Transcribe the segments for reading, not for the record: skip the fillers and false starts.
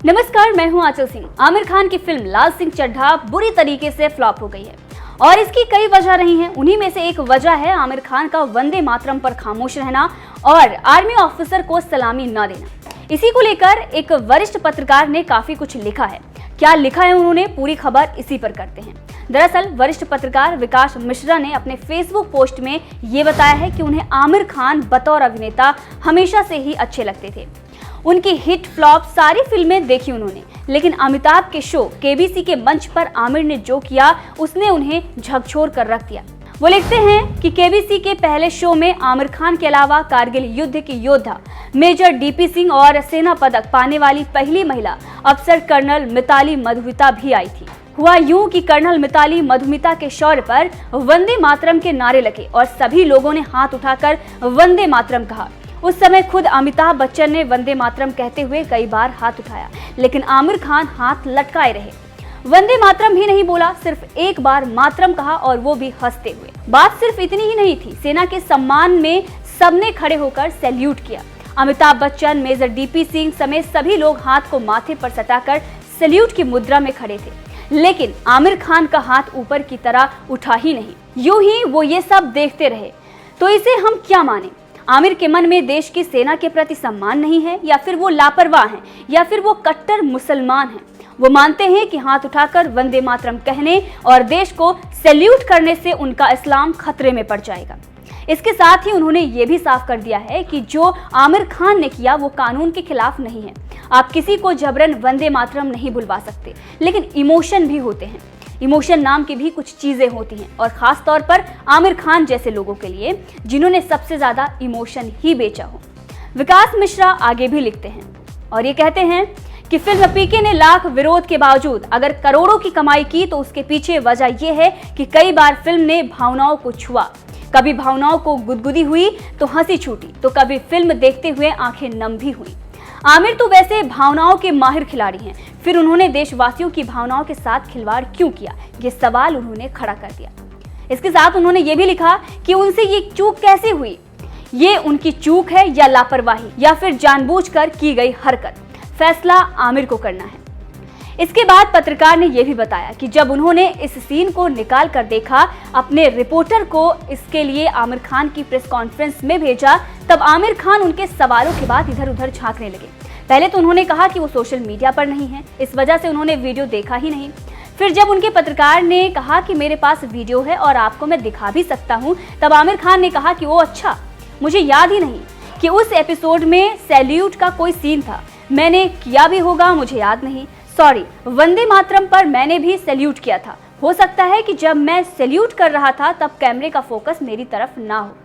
नमस्कार, मैं हूं आंचल सिंह। आमिर खान की फिल्म लाल सिंह चड्ढा बुरी तरीके से फ्लॉप हो गई है और इसकी कई वजह रही हैं। उन्हीं में से एक वजह है आमिर खान का वंदे मातरम पर खामोश रहना और आर्मी ऑफिसर को सलामी न देना। इसी को लेकर एक वरिष्ठ पत्रकार ने काफी कुछ लिखा है। क्या लिखा है उन्होंने, पूरी खबर इसी पर करते हैं। दरअसल वरिष्ठ पत्रकार विकास मिश्रा ने अपने फेसबुक पोस्ट में ये बताया है कि उन्हें आमिर खान बतौर अभिनेता हमेशा से ही अच्छे लगते थे। उनकी हिट फ्लॉप सारी फिल्में देखी उन्होंने, लेकिन अमिताभ के शो केबीसी के मंच पर आमिर ने जो किया उसने उन्हें झकझोर कर रख दिया। वो लिखते हैं कि केबीसी के पहले शो में आमिर खान के अलावा कारगिल युद्ध की योद्धा मेजर डीपी सिंह और सेना पदक पाने वाली पहली महिला अफसर कर्नल मिताली मधुमिता भी आई थी। हुआ यूं कि कर्नल मिताली मधुमिता के शौर्य पर वंदे मातरम के नारे लगे और सभी लोगों ने हाथ उठाकर वंदे मातरम कहा। उस समय खुद अमिताभ बच्चन ने वंदे मातरम कहते हुए कई बार हाथ उठाया, लेकिन आमिर खान हाथ लटकाए रहे। वंदे मातरम ही नहीं बोला, सिर्फ एक बार मातरम कहा और वो भी हंसते हुए। बात सिर्फ इतनी ही नहीं थी, सेना के सम्मान में सबने खड़े होकर सैल्यूट किया। अमिताभ बच्चन, मेजर डीपी सिंह समेत सभी लोग हाथ को माथे पर सटाकर सैल्यूट की मुद्रा में खड़े थे, लेकिन आमिर खान का हाथ ऊपर की तरह उठा ही नहीं। यूं ही वो ये सब देखते रहे। तो इसे हम क्या माने? आमिर के मन में देश की सेना के प्रति सम्मान नहीं है, या फिर वो लापरवाह हैं, या फिर वो कट्टर मुसलमान हैं? वो मानते हैं कि हाथ उठाकर वंदे मातरम कहने और देश को सैल्यूट करने से उनका इस्लाम खतरे में पड़ जाएगा। इसके साथ ही उन्होंने ये भी साफ कर दिया है कि जो आमिर खान ने किया वो कानून के खिलाफ नहीं है। आप किसी को जबरन वंदे मातरम नहीं बुलवा सकते, लेकिन इमोशन भी होते हैं। इमोशन नाम की भी कुछ चीजें होती हैं, और खास तौर पर आमिर खान जैसे लोगों के लिए जिन्होंने सबसे ज्यादा इमोशन ही बेचा हो। विकास मिश्रा आगे भी लिखते हैं और ये कहते हैं कि फिल्म पीके ने लाख विरोध के बावजूद अगर करोड़ों की कमाई की तो उसके पीछे वजह यह है कि कई बार फिल्म ने भावनाओं को छुआ। कभी भावनाओं को गुदगुदी हुई तो हंसी छूटी, तो कभी फिल्म देखते हुए आंखें नम भी हुई। आमिर तो वैसे भावनाओं के माहिर खिलाड़ी हैं, फिर उन्होंने देशवासियों की भावनाओं के साथ खिलवाड़ क्यों किया, ये सवाल उन्होंने खड़ा कर दिया। इसके साथ उन्होंने ये भी लिखा कि उनसे ये चूक कैसे हुई, ये उनकी चूक है या लापरवाही या फिर जानबूझकर की गई हरकत, फैसला आमिर को करना है। इसके बाद पत्रकार ने यह भी बताया कि जब उन्होंने इस सीन को निकाल कर देखा, अपने रिपोर्टर को इसके लिए आमिर खान की प्रेस कॉन्फ्रेंस में भेजा, तब आमिर खान उनके सवालों के बाद इधर उधर झांकने लगे। पहले तो उन्होंने कहा कि वो सोशल मीडिया पर नहीं है, इस वजह से उन्होंने वीडियो देखा ही नहीं। फिर जब उनके पत्रकार ने कहा कि मेरे पास वीडियो है और आपको मैं दिखा भी सकता हूं, तब आमिर खान ने कहा कि ओ अच्छा, मुझे याद ही नहीं कि उस एपिसोड में सैल्यूट का कोई सीन था, मैंने किया भी होगा, मुझे याद नहीं, सॉरी, वंदे मातरम पर मैंने भी सैल्यूट किया था। हो सकता है कि जब मैं सैल्यूट कर रहा था तब कैमरे का फोकस मेरी तरफ ना हो।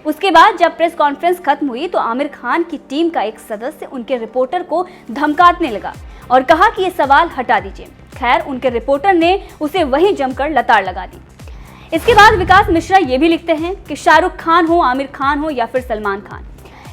उसके बाद जब प्रेस कॉन्फ्रेंस खत्म हुई तो आमिर खान की टीम का एक सदस्य उनके रिपोर्टर को धमकाने लगा और कहा कि ये सवाल हटा दीजिए। खैर, उनके रिपोर्टर ने उसे वहीं जमकर लताड़ लगा दी। इसके बाद विकास मिश्रा ये भी लिखते हैं कि शाहरुख खान हो, आमिर खान हो या फिर सलमान खान,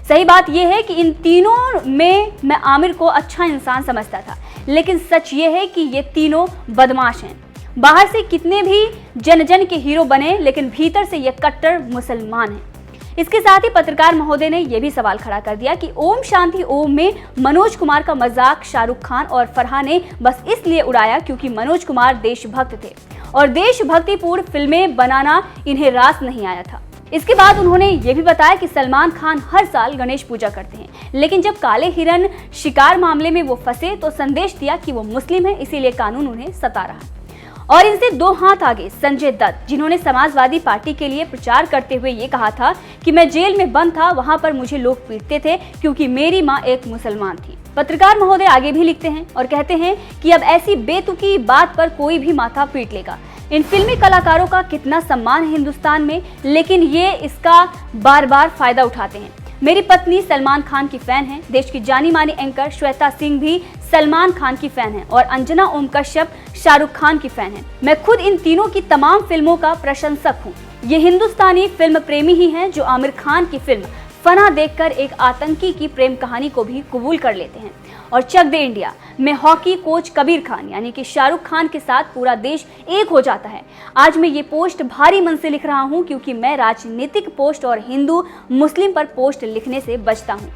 सही बात यह है कि इन तीनों में मैं आमिर को अच्छा इंसान समझता था, लेकिन सच ये है कि ये तीनों बदमाश हैं। बाहर से कितने भी जन के हीरो बने, लेकिन भीतर से ये कट्टर मुसलमान हैं। इसके साथ ही पत्रकार महोदय ने यह भी सवाल खड़ा कर दिया कि ओम शांति ओम में मनोज कुमार का मजाक शाहरुख खान और फरहान ने बस इसलिए उड़ाया क्योंकि मनोज कुमार देशभक्त थे और देशभक्तिपूर्ण फिल्में बनाना इन्हें रास नहीं आया था। इसके बाद उन्होंने ये भी बताया कि सलमान खान हर साल गणेश पूजा करते हैं, लेकिन जब काले हिरन शिकार मामले में वो फंसे तो संदेश दिया कि वो मुस्लिम है, इसीलिए कानून उन्हें सता रहा है। और इनसे दो हाथ आगे संजय दत्त, जिन्होंने समाजवादी पार्टी के लिए प्रचार करते हुए ये कहा था कि मैं जेल में बंद था, वहां पर मुझे लोग पीटते थे क्योंकि मेरी माँ एक मुसलमान थी। पत्रकार महोदय आगे भी लिखते हैं और कहते हैं कि अब ऐसी बेतुकी बात पर कोई भी माथा पीट लेगा। इन फिल्मी कलाकारों का कितना सम्मान है हिंदुस्तान में, लेकिन ये इसका बार बार फायदा उठाते हैं। मेरी पत्नी सलमान खान की फैन है, देश की जानी मानी एंकर श्वेता सिंह भी सलमान खान की फैन है और अंजना ओम कश्यप शाहरुख खान की फैन है। मैं खुद इन तीनों की तमाम फिल्मों का प्रशंसक हूँ। ये हिंदुस्तानी फिल्म प्रेमी ही हैं जो आमिर खान की फिल्म फना देखकर एक आतंकी की प्रेम कहानी को भी कबूल कर लेते हैं। और चक दे इंडिया में हॉकी कोच कबीर खान यानी कि शाहरुख खान के साथ पूरा देश एक हो जाता है। आज मैं ये पोस्ट भारी मन से लिख रहा हूँ क्योंकि मैं राजनीतिक पोस्ट और हिंदू मुस्लिम पर पोस्ट लिखने से बचता हूँ।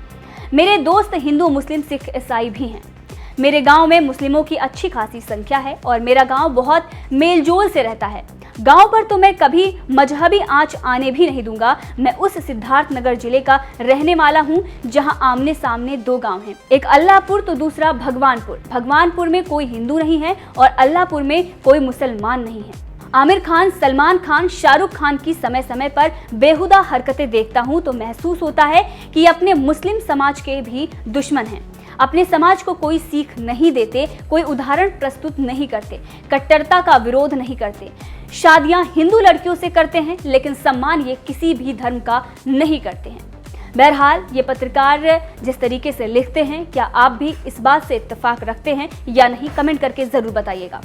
मेरे दोस्त हिंदू मुस्लिम सिख ईसाई भी हैं। मेरे गांव में मुस्लिमों की अच्छी खासी संख्या है और मेरा गांव बहुत मेलजोल से रहता है। गांव पर तो मैं कभी मजहबी आंच आने भी नहीं दूंगा। मैं उस सिद्धार्थनगर जिले का रहने वाला हूं जहां आमने सामने दो गांव हैं, एक अल्लाहपुर तो दूसरा भगवानपुर। भगवानपुर में कोई हिंदू नहीं है और अल्लाहपुर में कोई मुसलमान नहीं है। आमिर खान, सलमान खान, शाहरुख खान की समय समय पर बेहुदा हरकतें देखता हूं तो महसूस होता है कि ये अपने मुस्लिम समाज के भी दुश्मन हैं। अपने समाज को कोई सीख नहीं देते, कोई उदाहरण प्रस्तुत नहीं करते, कट्टरता का विरोध नहीं करते। शादियां हिंदू लड़कियों से करते हैं लेकिन सम्मान ये किसी भी धर्म का नहीं करते हैं। बहरहाल ये पत्रकार जिस तरीके से लिखते हैं, क्या आप भी इस बात से इत्तेफाक रखते हैं या नहीं, कमेंट करके जरूर बताइएगा।